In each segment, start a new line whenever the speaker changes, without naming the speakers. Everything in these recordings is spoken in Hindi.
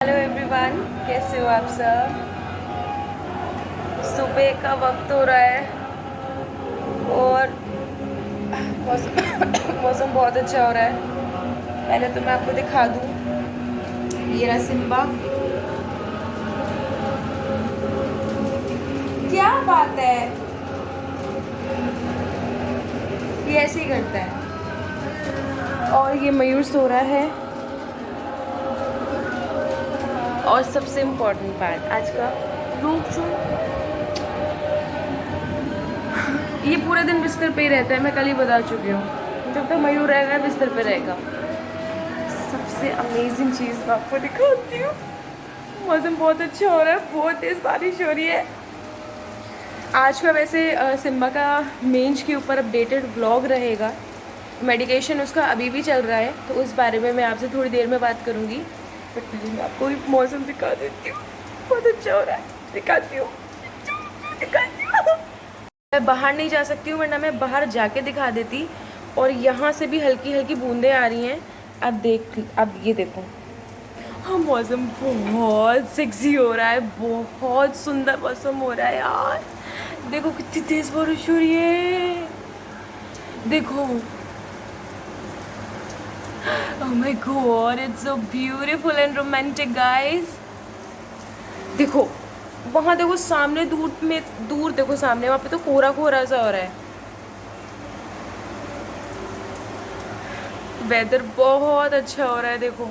हेलो एवरीवन, कैसे हो आप सब। सुबह का वक्त हो रहा है और मौसम मौसम बहुत अच्छा हो रहा है। पहले तो मैं आपको दिखा दूं, ये रहा सिम्बा। क्या बात है, ये ऐसे ही करता है। और ये मयूर सो रहा है। और सबसे इम्पोर्टेंट पार्ट आज का, लोग जो ये पूरे दिन बिस्तर पे ही रहता है, मैं कल ही बता चुकी हूँ। जब तक मयूर रहेगा बिस्तर पे रहेगा। सबसे अमेजिंग चीज़ मैं आपको दिखाती हूँ। मौसम बहुत अच्छा हो रहा है, बहुत तेज़ बारिश हो रही है। आज का वैसे सिम्बा का मेंज के ऊपर अपडेटेड व्लॉग रहेगा। मेडिकेशन उसका अभी भी चल रहा है, तो उस बारे में मैं आपसे थोड़ी देर में बात करूँगी। बट पहले मैं आपको एक मौसम दिखा देती हूँ, बहुत अच्छा हो रहा है। दिखाती हूँ, दिखाती हूँ। मैं बाहर नहीं जा सकती हूँ, वरना मैं बाहर जाके दिखा देती। और यहाँ से भी हल्की हल्की बूंदें आ रही हैं। अब ये देखो, हाँ मौसम बहुत सेक्सी हो रहा है, बहुत सुंदर मौसम हो रहा है यार। देखो कितनी तेज बारिश हो रही है, देखो। Oh my God, it's so beautiful and romantic guys. देखो वहाँ, देखो सामने दूर में, दूर देखो सामने, वहाँ पे तो कोहरा कोहरा सा हो रहा है। वेदर बहुत अच्छा हो रहा है, देखो।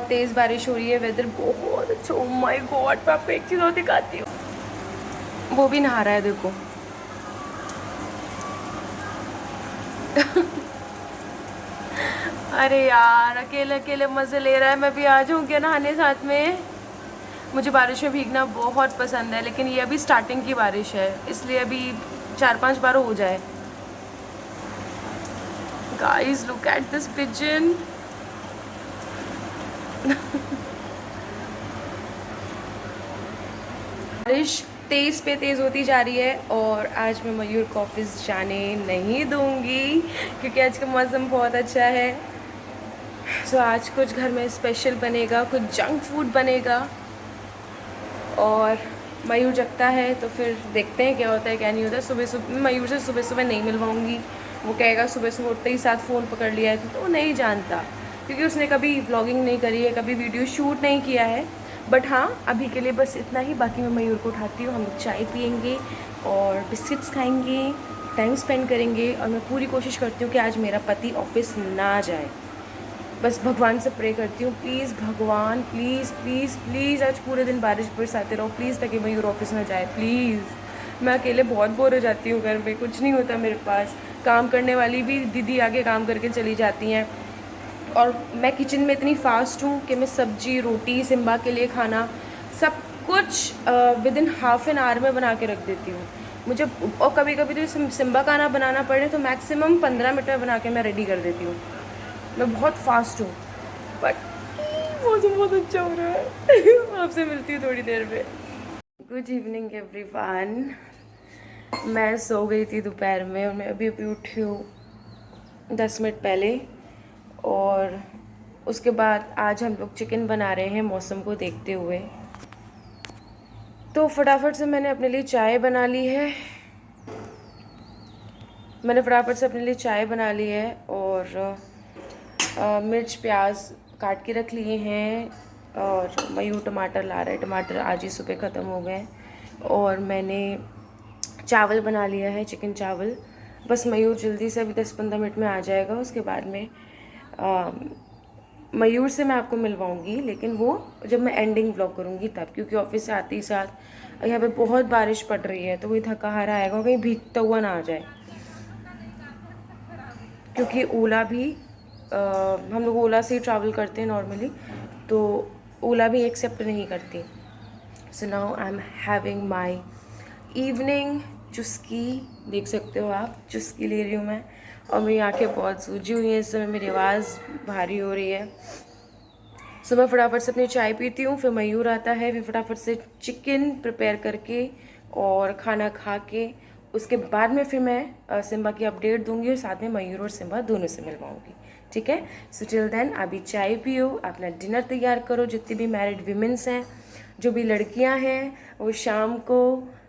तेज बारिश हो रही है, वेदर बहुत अच्छा। ओ माय गॉड, मैं आपको एक चीज और दिखाती हूँ। वो भी नहा रहा है, देखो। अरे यार, अकेले अकेले मजे ले रहा है, मैं भी आ जाऊँ क्या नहाने साथ में। मुझे बारिश में भीगना बहुत पसंद है, लेकिन ये अभी स्टार्टिंग की बारिश है, इसलिए अभी 4-5 बार हो जाए। Guys look at this pigeon. बारिश तेज पे तेज होती जा रही है और आज मैं मयूर को ऑफिस जाने नहीं दूंगी, क्योंकि आज का मौसम बहुत अच्छा है। सो आज कुछ घर में स्पेशल बनेगा, कुछ जंक फूड बनेगा। और मयूर जगता है तो फिर देखते हैं क्या होता है क्या नहीं होता है। सुबह सुबह मयूर से सुबह सुबह नहीं मिलवाऊंगी। वो कहेगा सुबह सुबह उठते ही साथ फ़ोन पकड़ लिया है, तो वो नहीं जानता, क्योंकि उसने कभी व्लॉगिंग नहीं करी है, कभी वीडियो शूट नहीं किया है। बट हाँ, अभी के लिए बस इतना ही। बाकी मैं मयूर को उठाती हूँ, हम लोग चाय पियेंगे और बिस्किट्स खाएंगे, टाइम स्पेंड करेंगे। और मैं पूरी कोशिश करती हूँ कि आज मेरा पति ऑफिस ना जाए। बस भगवान से प्रे करती हूँ, प्लीज़ भगवान, प्लीज़ प्लीज़ प्लीज़ आज पूरे दिन बारिश बरसाते रहो प्लीज़, ताकि मयूर ऑफिस ना जाए प्लीज़। मैं अकेले बहुत बोर हो जाती हूँ, घर पे कुछ नहीं होता मेरे पास। काम करने वाली भी दीदी आगे काम करके चली जाती हैं। और मैं किचन में इतनी फास्ट हूँ कि मैं सब्जी रोटी सिम्बा के लिए खाना सब कुछ with in half an hour में बना के रख देती हूँ। मुझे और कभी कभी तो सिम्बा का खाना बनाना पड़े तो मैक्सिमम 15 मिनट में बना के मैं रेडी कर देती हूँ। मैं बहुत फास्ट हूँ। बट मौसम बहुत अच्छा हो रहा है। आपसे मिलती हूँ थोड़ी देर में। Good evening everyone. मैं सो गई थी दोपहर में और मैं अभी अभी उठी हूँ 10 मिनट पहले। और उसके बाद आज हम लोग चिकन बना रहे हैं मौसम को देखते हुए। तो फटाफट से मैंने अपने लिए चाय बना ली है। और मिर्च प्याज काट के रख लिए हैं। और मयूर टमाटर ला रहा है, टमाटर आज ही सुबह ख़त्म हो गए। और मैंने चावल बना लिया है, चिकन चावल। बस मयूर जल्दी से अभी 10-15 मिनट में आ जाएगा। उसके बाद में मयूर से मैं आपको मिलवाऊंगी, लेकिन वो जब मैं एंडिंग व्लॉग करूंगी तब, क्योंकि ऑफिस से आते ही साथ यहाँ पे बहुत बारिश पड़ रही है, तो वही थका हारा आएगा और कहीं भीगता हुआ ना आ जाए। क्योंकि ओला भी हम लोग ओला से ही ट्रैवल करते हैं नॉर्मली, तो ओला भी एक्सेप्ट नहीं करती। So now I am having my evening चुस्की। देख सकते हो आप, चुस्की ले रही हूँ मैं। और मेरी आंखें बहुत सूजी हुई हैं इस समय, मेरी आवाज़ भारी हो रही है। सो मैं फटाफट से अपनी चाय पीती हूँ, फिर मयूर आता है, फिर फटाफट से चिकन प्रिपेयर करके और खाना खा के उसके बाद में फिर मैं सिम्बा की अपडेट दूंगी और साथ में मयूर और सिम्बा दोनों से मिलवाऊंगी। ठीक है, सो टिल देन अभी चाय पियो, अपना डिनर तैयार करो। जितनी भी मैरिड वीमेंस हैं, जो भी लड़कियां हैं, वो शाम को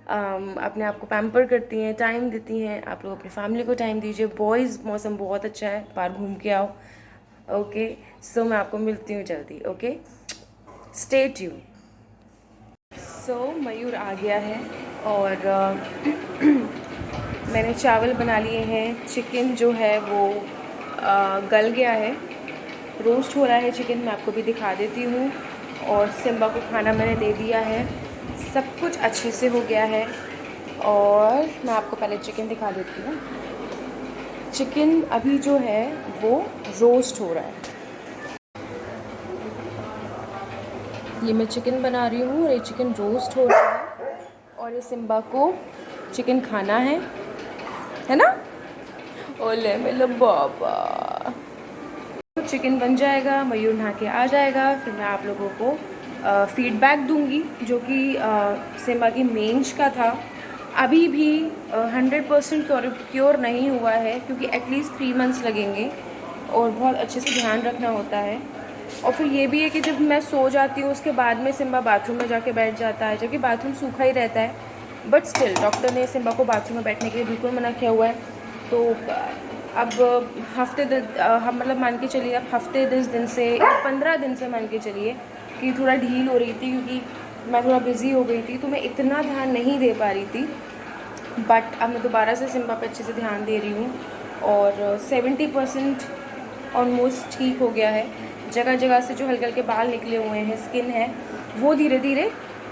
अपने आप को पैम्पर करती हैं, टाइम देती हैं। आप लोग अपनी फैमिली को टाइम दीजिए। बॉयज़, मौसम बहुत अच्छा है, बाहर घूम के आओ। ओके, सो मैं आपको मिलती हूँ जल्दी। Okay, stay tune. So Mayur आ गया है और मैंने चावल बना लिए हैं। चिकन जो है वो गल गया है, रोस्ट हो रहा है चिकन, मैं आपको भी दिखा देती हूँ। और सिम्बा को खाना मैंने दे दिया है, सब कुछ अच्छे से हो गया है। और मैं आपको पहले चिकन दिखा देती हूँ। चिकन अभी जो है वो रोस्ट हो रहा है। ये मैं चिकन बना रही हूँ और ये चिकन रोस्ट हो रहा है और ये सिम्बा को चिकन खाना है ना। ओले मेरे बाबा, चिकन बन जाएगा, मयूर नहा के आ जाएगा, फिर मैं आप लोगों को फीडबैक दूंगी जो कि सिम्बा की मेंज का था। अभी भी 100% क्योर नहीं हुआ है क्योंकि एटलीस्ट 3 मंथ्स लगेंगे और बहुत अच्छे से ध्यान रखना होता है। और फिर ये भी है कि जब मैं सो जाती हूँ उसके बाद में सिम्बा बाथरूम में जाके बैठ जाता है, जबकि बाथरूम सूखा ही रहता है। बट स्टिल डॉक्टर ने सिम्बा को बाथरूम में बैठने के लिए बिल्कुल मना किया हुआ है। तो अब हम मतलब मान के चलिए, अब हफ्ते 10 दिन से 15 दिन से मान के चलिए कि थोड़ा ढील हो रही थी क्योंकि मैं थोड़ा बिज़ी हो गई थी, तो मैं इतना ध्यान नहीं दे पा रही थी। बट अब मैं दोबारा से सिम्बा पे अच्छे से ध्यान दे रही हूँ और 70% ऑलमोस्ट ठीक हो गया है। जगह जगह से जो हल्के हल्के बाल निकले हुए हैं, स्किन है वो धीरे धीरे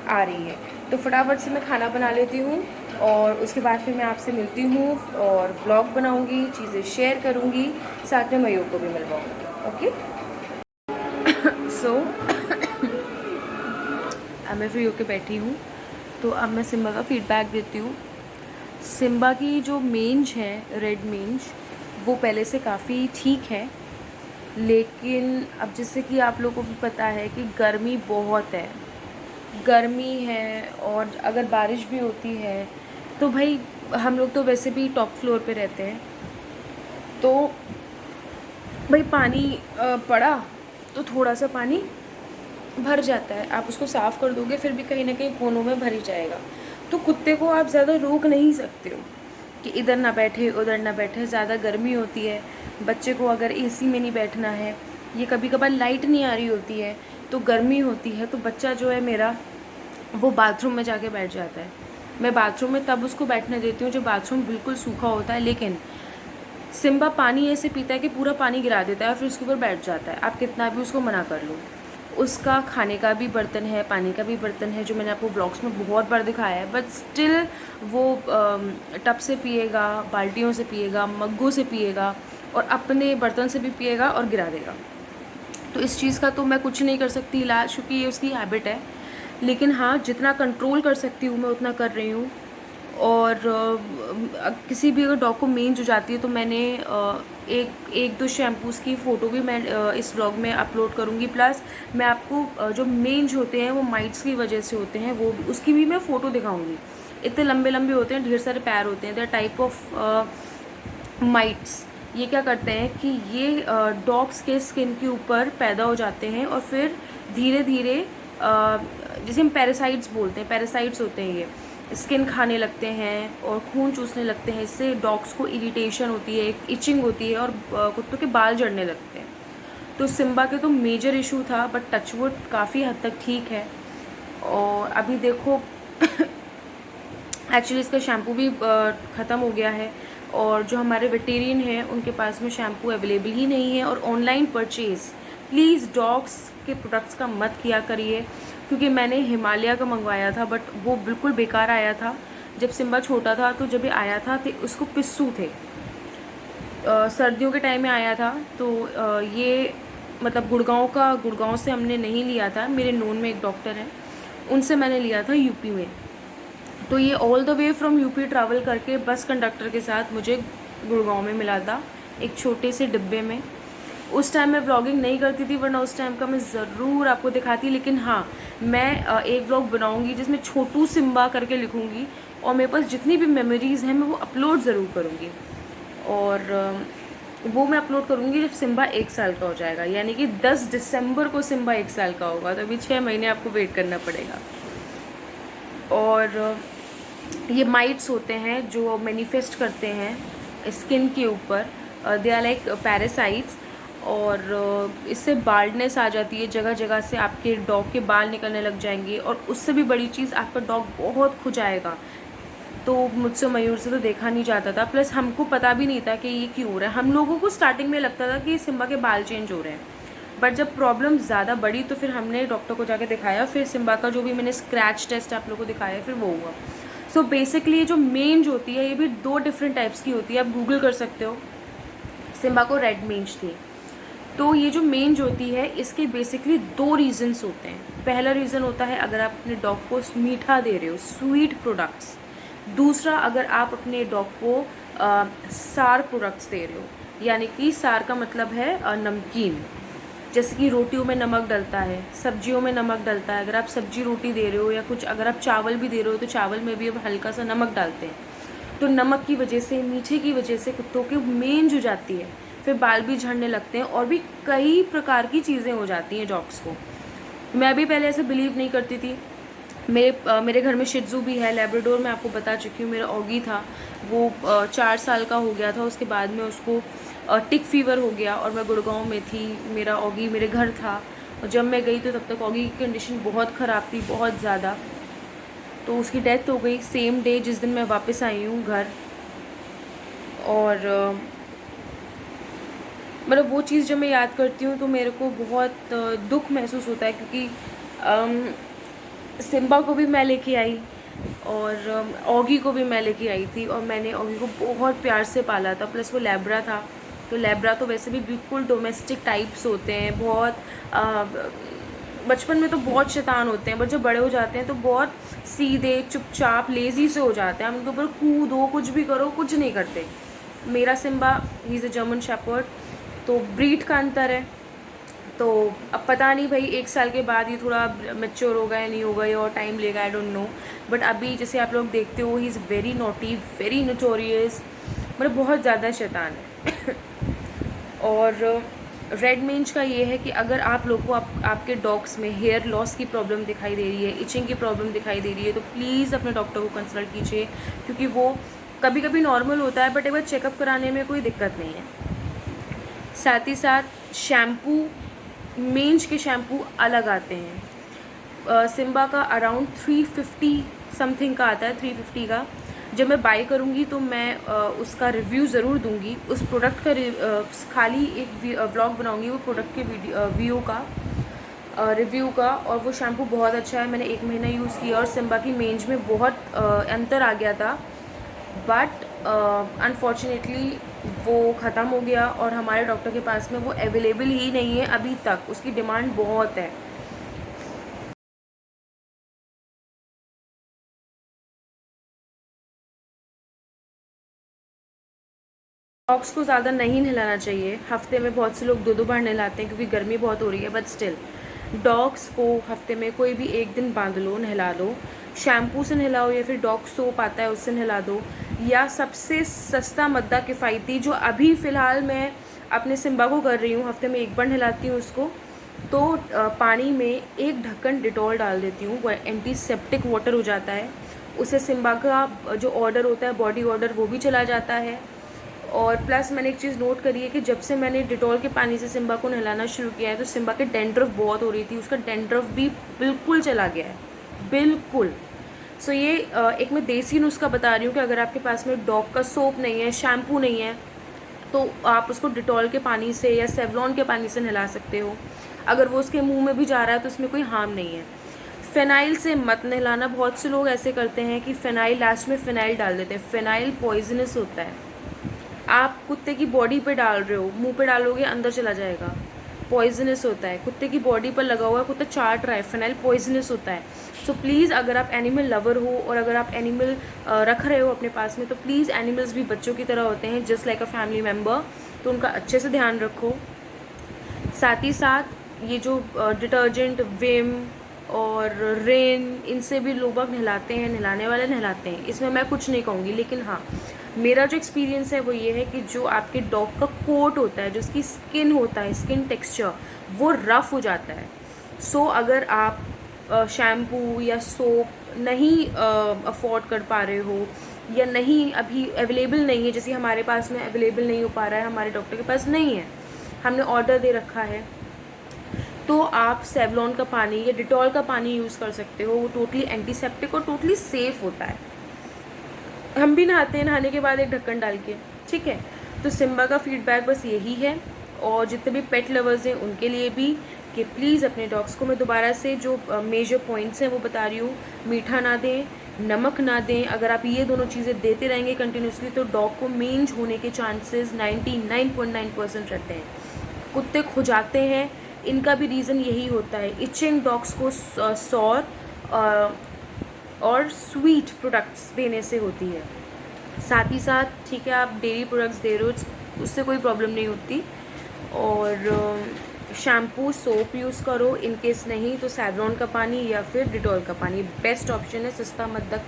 आ रही है। तो फटाफट से मैं खाना बना लेती हूँ और उसके बाद फिर मैं आपसे मिलती हूँ और व्लॉग बनाऊँगी, चीज़ें शेयर करूँगी, साथ में मयूर को भी मिलवाऊँगी। ओके, सो अब मैं फ्री होके बैठी हूँ, तो अब मैं सिम्बा का फीडबैक देती हूँ। सिम्बा की जो मेंज है, रेड मेंज, वो पहले से काफ़ी ठीक है, लेकिन अब जैसे कि आप लोगों को भी पता है कि गर्मी बहुत है, गर्मी है और अगर बारिश भी होती है तो भाई हम लोग तो वैसे भी टॉप फ्लोर पे रहते हैं, तो भाई पानी पड़ा तो थोड़ा सा पानी भर जाता है, आप उसको साफ़ कर दोगे फिर भी कहीं ना कहीं कोनों में भर ही जाएगा। तो कुत्ते को आप ज़्यादा रोक नहीं सकते हो कि इधर ना बैठे उधर ना बैठे, ज़्यादा गर्मी होती है। बच्चे को अगर एसी में नहीं बैठना है, ये कभी कभार लाइट नहीं आ रही होती है तो गर्मी होती है, तो बच्चा जो है मेरा वो बाथरूम में जाके बैठ जाता है। मैं बाथरूम में तब उसको बैठने देती हूँ जब बाथरूम बिल्कुल सूखा होता है, लेकिन सिम्बा पानी ऐसे पीता है कि पूरा पानी गिरा देता है और फिर उसके ऊपर बैठ जाता है, आप कितना भी उसको मना कर लो। उसका खाने का भी बर्तन है, पानी का भी बर्तन है, जो मैंने आपको व्लॉग्स में बहुत बार दिखाया है, बट स्टिल वो टब से पिएगा, बाल्टियों से पिएगा, मग्गों से पिएगा और अपने बर्तन से भी पिएगा और गिरा देगा। तो इस चीज़ का तो मैं कुछ नहीं कर सकती इलाज, क्योंकि ये उसकी हैबिट है। लेकिन हाँ, जितना कंट्रोल कर सकती हूँ मैं उतना कर रही हूँ। और किसी भी अगर डॉग को मेंज हो जाती है तो मैंने एक दो शैम्पूज़ की फ़ोटो भी मैं इस व्लॉग में अपलोड करूँगी। प्लस मैं आपको जो मेंज होते हैं वो माइट्स की वजह से होते हैं, वो उसकी भी मैं फ़ोटो दिखाऊँगी। इतने लंबे लंबे होते हैं, ढेर सारे पैर होते हैं, द टाइप ऑफ माइट्स। ये क्या करते हैं कि ये डॉग्स के स्किन के ऊपर पैदा हो जाते हैं और फिर धीरे धीरे जिसे हम पैरासाइट्स बोलते हैं, पैरासाइट्स होते हैं, ये स्किन खाने लगते हैं और खून चूसने लगते हैं। इससे डॉग्स को इरिटेशन होती है, इचिंग होती है और कुत्तों के बाल झड़ने लगते हैं। तो सिम्बा के तो मेजर इशू था, बट टचवुड काफ़ी हद तक ठीक है। और अभी देखो एक्चुअली इसका शैम्पू भी ख़त्म हो गया है और जो हमारे वेटेरियन हैं उनके पास में शैम्पू अवेलेबल ही नहीं है। और ऑनलाइन परचेज़ प्लीज़ डॉग्स के प्रोडक्ट्स का मत किया करिए, क्योंकि मैंने हिमालय का मंगवाया था बट वो बिल्कुल बेकार आया था। जब सिम्बा छोटा था तो जब ये आया था तो उसको पिस्सू थे, सर्दियों के टाइम में आया था। तो ये मतलब गुड़गांव से हमने नहीं लिया था, मेरे नोन में एक डॉक्टर हैं उनसे मैंने लिया था यूपी में। तो ये all the way from UP travel करके बस कंडक्टर के साथ मुझे गुड़गांव में मिला था, एक छोटे से डिब्बे में। उस टाइम मैं व्लॉगिंग नहीं करती थी, वरना उस टाइम का मैं ज़रूर आपको दिखाती। लेकिन हाँ, मैं एक व्लॉग बनाऊंगी जिसमें छोटू सिम्बा करके लिखूंगी, और मेरे पास जितनी भी मेमोरीज़ हैं मैं वो अपलोड ज़रूर करूँगी। और वो मैं अपलोड करूँगी जब सिम्बा 1 साल का हो जाएगा, यानी कि 10 दिसंबर को सिम्बा 1 साल का होगा। तो अभी 6 महीने आपको वेट करना पड़ेगा। और ये माइट्स होते हैं जो मैनिफेस्ट करते हैं स्किन के ऊपर, दे आर लाइक पैरासाइट्स, और इससे बाल्डनेस आ जाती है जगह जगह से, आपके डॉग के बाल निकलने लग जाएंगे, और उससे भी बड़ी चीज़ आपका डॉग बहुत खुजाएगा। तो मुझसे मयूर से तो देखा नहीं जाता था, प्लस हमको पता भी नहीं था कि ये क्यों हो रहा है। हम लोगों को स्टार्टिंग में लगता था कि सिम्बा के बाल चेंज हो रहे हैं, बट जब प्रॉब्लम ज़्यादा बढ़ी तो फिर हमने डॉक्टर को जाके दिखाया, फिर सिम्बा का जो भी मैंने स्क्रैच टेस्ट आप लोगों को दिखाया फिर वो हुआ। सो बेसिकली जो मेंज होती है ये भी 2 डिफरेंट टाइप्स की होती है, आप गूगल कर सकते हो। सिम्बा को रेड मेंज थी। तो ये जो मेंज होती है इसके बेसिकली 2 रीज़न्स होते हैं। पहला रीज़न होता है अगर आप अपने डॉग को मीठा दे रहे हो, स्वीट प्रोडक्ट्स। दूसरा, अगर आप अपने डॉग को सार प्रोडक्ट्स दे रहे हो, यानी कि सार का मतलब है नमकीन, जैसे कि रोटियों में नमक डलता है, सब्जियों में नमक डलता है। अगर आप सब्जी रोटी दे रहे हो या कुछ, अगर आप चावल भी दे रहे हो तो चावल में भी अब हल्का सा नमक डालते हैं। तो नमक की वजह से, मीठे की वजह से कुत्तों की मेंज हो जाती है, फिर बाल भी झड़ने लगते हैं, और भी कई प्रकार की चीज़ें हो जाती हैं डॉग्स को। मैं भी पहले ऐसे बिलीव नहीं करती थी। मेरे घर में शिट्ज़ू भी है, लैब्राडोर मैं आपको बता चुकी हूँ। मेरा ऑगी था, वो 4 साल का हो गया था, उसके बाद में उसको टिक फीवर हो गया, और मैं गुड़गांव में थी, मेरा ऑगी मेरे घर था, और जब मैं गई तो तब तक ऑगी की कंडीशन बहुत ख़राब थी, बहुत ज़्यादा। तो उसकी डेथ हो गई सेम डे जिस दिन मैं वापस आई हूँ घर। और मतलब वो चीज़ जब मैं याद करती हूँ तो मेरे को बहुत दुख महसूस होता है, क्योंकि सिम्बा को भी मैं लेके आई और ऑगी को भी मैं लेके आई थी, और मैंने ऑगी को बहुत प्यार से पाला था। प्लस वो लैब्रा था, तो लैब्रा तो वैसे भी बिल्कुल डोमेस्टिक टाइप्स होते हैं, बहुत बचपन में तो बहुत शैतान होते हैं, बट जब बड़े हो जाते हैं तो बहुत सीधे चुपचाप लेज़ी से हो जाते हैं। हम उनके ऊपर कूदो, कुछ भी करो, कुछ नहीं करते। मेरा Simba, he is a German shepherd, तो ब्रीड का अंतर है। तो अब पता नहीं भाई 1 साल के बाद ये थोड़ा मैच्योर होगा या नहीं होगा, और टाइम लेगा, आई डोंट नो। बट अभी जैसे आप लोग देखते हो, he is very naughty, very notorious, मतलब बहुत ज़्यादा शैतान है। और रेड मेंज का ये है कि अगर आप लोग को आपके डॉग्स में हेयर लॉस की प्रॉब्लम दिखाई दे रही है, इचिंग की प्रॉब्लम दिखाई दे रही है, तो प्लीज़ अपने डॉक्टर को कंसल्ट कीजिए, क्योंकि वो कभी कभी नॉर्मल होता है, बट एक बार चेकअप कराने में कोई दिक्कत नहीं है। साथ ही साथ शैम्पू, मेंज के शैम्पू अलग आते हैं। सिम्बा का अराउंड 350 समथिंग का आता है, 350 का। जब मैं बाय करूँगी तो मैं उसका रिव्यू ज़रूर दूँगी, उस प्रोडक्ट का खाली एक व्लॉग बनाऊँगी वो प्रोडक्ट के रिव्यू का। और वो शैम्पू बहुत अच्छा है, मैंने 1 महीना यूज़ किया और सिम्बा की मेंज में बहुत अंतर आ गया था। बट अनफॉर्चुनेटली वो ख़त्म हो गया, और हमारे डॉक्टर के पास में वो अवेलेबल ही नहीं है अभी तक, उसकी डिमांड बहुत है। डॉग्स को ज़्यादा नहीं नहलाना चाहिए, हफ्ते में बहुत से लोग 2-2 बार नहलाते हैं क्योंकि गर्मी बहुत हो रही है, बट स्टिल डॉग्स को हफ्ते में कोई भी एक दिन बांध लो, नहला लो, शैम्पू से नहलाओ, या फिर डॉग सोप आता है उससे नहला दो, या सबसे सस्ता मद्दा किफ़ायती जो अभी फ़िलहाल मैं अपने सिम्बा को कर रही हूँ, हफ्ते में 1 बार नहलाती हूँ उसको। तो पानी में 1 ढक्कन डिटॉल डाल देती हूँ, वो एंटीसेप्टिक वाटर हो जाता है, उससे सिम्बा का जो ऑर्डर होता है, बॉडी ऑर्डर, वो भी चला जाता है। और प्लस मैंने एक चीज़ नोट करी है कि जब से मैंने डिटॉल के पानी से सिम्बा को नहलाना शुरू किया है तो सिम्बा के डैंड्रफ बहुत हो रही थी, उसका डैंड्रफ भी बिल्कुल चला गया है, बिल्कुल। सो ये एक मैं देसी नुस्खा बता रही हूँ कि अगर आपके पास में डॉग का सोप नहीं है, शैम्पू नहीं है, तो आप उसको डिटॉल के पानी से या सेवलॉन के पानी से नहला सकते हो। अगर वो उसके मुंह में भी जा रहा है तो उसमें कोई हार्म नहीं है। फ़िनाइल से मत नहलाना, बहुत से लोग ऐसे करते हैं कि फ़िनाइल, लास्ट में फ़िनाइल डाल देते हैं। फ़िनाइल पॉइजनस होता है, आप कुत्ते की बॉडी पे डाल रहे हो, मुंह पे डालोगे अंदर चला जाएगा, पॉइजनस होता है। कुत्ते की बॉडी पर लगा हुआ है, कुत्ता चाट रहा है, फिनाइल पॉइजनस होता है। सो प्लीज़, अगर आप एनिमल लवर हो और अगर आप एनिमल रख रहे हो अपने पास में, तो प्लीज़, एनिमल्स भी बच्चों की तरह होते हैं, just like a family member, तो उनका अच्छे से ध्यान रखो। साथ ही साथ ये जो डिटर्जेंट विम और रेन, इनसे भी लोग बाग नहलाते हैं, नहलाने वाले नहलाते हैं, इसमें मैं कुछ नहीं कहूँगी। लेकिन हाँ, मेरा जो एक्सपीरियंस है वो ये है कि जो आपके डॉग का कोट होता है, जो उसकी स्किन होता है, स्किन टेक्सचर, वो रफ़ हो जाता है। सो अगर आप शैम्पू या सोप नहीं अफोर्ड कर पा रहे हो, या नहीं अभी अवेलेबल नहीं है, जैसे हमारे पास में अवेलेबल नहीं हो पा रहा है, हमारे डॉक्टर के पास नहीं है, हमने ऑर्डर दे रखा है, तो आप सेवलॉन का पानी या डिटॉल का पानी यूज़ कर सकते हो। वो टोटली एंटीसेप्टिक और टोटली सेफ़ होता है। हम भी नहाते हैं, नहाने के बाद एक ढक्कन डाल के, ठीक है। तो सिम्बा का फीडबैक बस यही है, और जितने भी पेट लवर्स हैं उनके लिए भी, कि प्लीज़ अपने डॉग्स को, मैं दोबारा से जो मेजर पॉइंट्स हैं वो बता रही हूँ, मीठा ना दें, नमक ना दें। अगर आप ये दोनों चीज़ें देते रहेंगे कंटिन्यूसली, तो डॉग को मेंज होने के चांसेस 99.9% रहते हैं। कुत्ते खुजाते हैं, इनका भी रीज़न यही होता है। इचिंग डॉग्स को सौर और स्वीट प्रोडक्ट्स देने से होती है। साथ ही साथ ठीक है, आप डेयरी प्रोडक्ट्स दे रहे हो, उससे कोई प्रॉब्लम नहीं होती। और शैम्पू सोप यूज़ करो, इन केस नहीं तो सेवलॉन का पानी या फिर डिटॉल का पानी बेस्ट ऑप्शन है, सस्ता मद्दक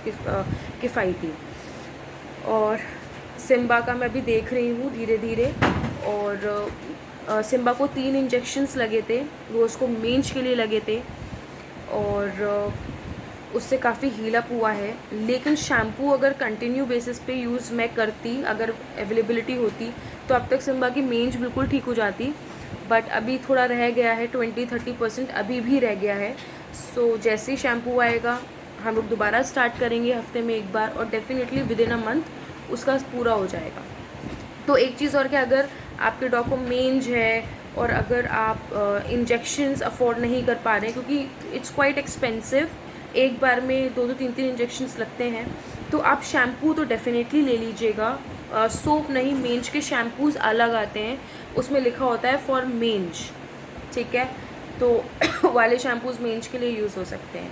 किफ़ायती। और सिम्बा का मैं भी देख रही हूँ धीरे धीरे, और सिम्बा को 3 इंजेक्शन्स लगे थे, वो उसको मेंज के लिए लगे थे, और उससे काफ़ी हील अप हुआ है। लेकिन शैम्पू अगर कंटिन्यू बेसिस पे यूज़ मैं करती, अगर अवेलेबिलिटी होती, तो अब तक सिम्बा की मेंज बिल्कुल ठीक हो जाती। बट अभी थोड़ा रह गया है, 20-30% अभी भी रह गया है। सो जैसे ही शैम्पू आएगा हम लोग दोबारा स्टार्ट करेंगे हफ्ते में एक बार, और definitely with in a month उसका पूरा हो जाएगा। तो एक चीज़ और कि अगर आपके डॉग को मेंज है, और अगर आप इंजेक्शंस अफोर्ड नहीं कर पा रहे हैं, क्योंकि इट्स क्वाइट एक्सपेंसिव, एक बार में 2-3 इंजेक्शन्स लगते हैं, तो आप शैम्पू तो डेफिनेटली ले लीजिएगा। सोप नहीं, मेंज के शैम्पूज़ अलग आते हैं, उसमें लिखा होता है फॉर मेंज, ठीक है। तो वाले शैम्पूज़ मेंज के लिए यूज़ हो सकते हैं।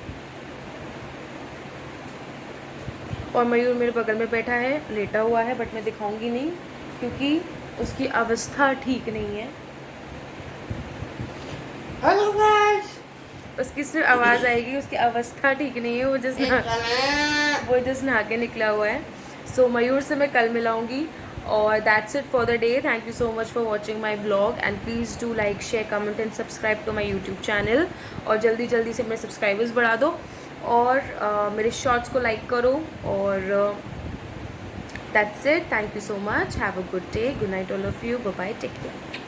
और मयूर मेरे बगल में बैठा है, लेटा हुआ है, बट मैं दिखाऊंगी नहीं क्योंकि उसकी अवस्था ठीक नहीं है।
हेलो गाइस,
उसकी सिर्फ आवाज़ आएगी, उसकी अवस्था ठीक नहीं है, वो जस्ट नहा के निकला हुआ है। सो मयूर से मैं कल मिलाऊंगी। और that's it for the day. Thank you so much for watching my vlog, and please do like, share, comment and subscribe to my YouTube channel. और जल्दी जल्दी से मेरे सब्सक्राइबर्स बढ़ा दो, और मेरे शॉर्ट्स को लाइक करो। और that's it, thank you so much, have a good day, good night all of you, bye bye, take care.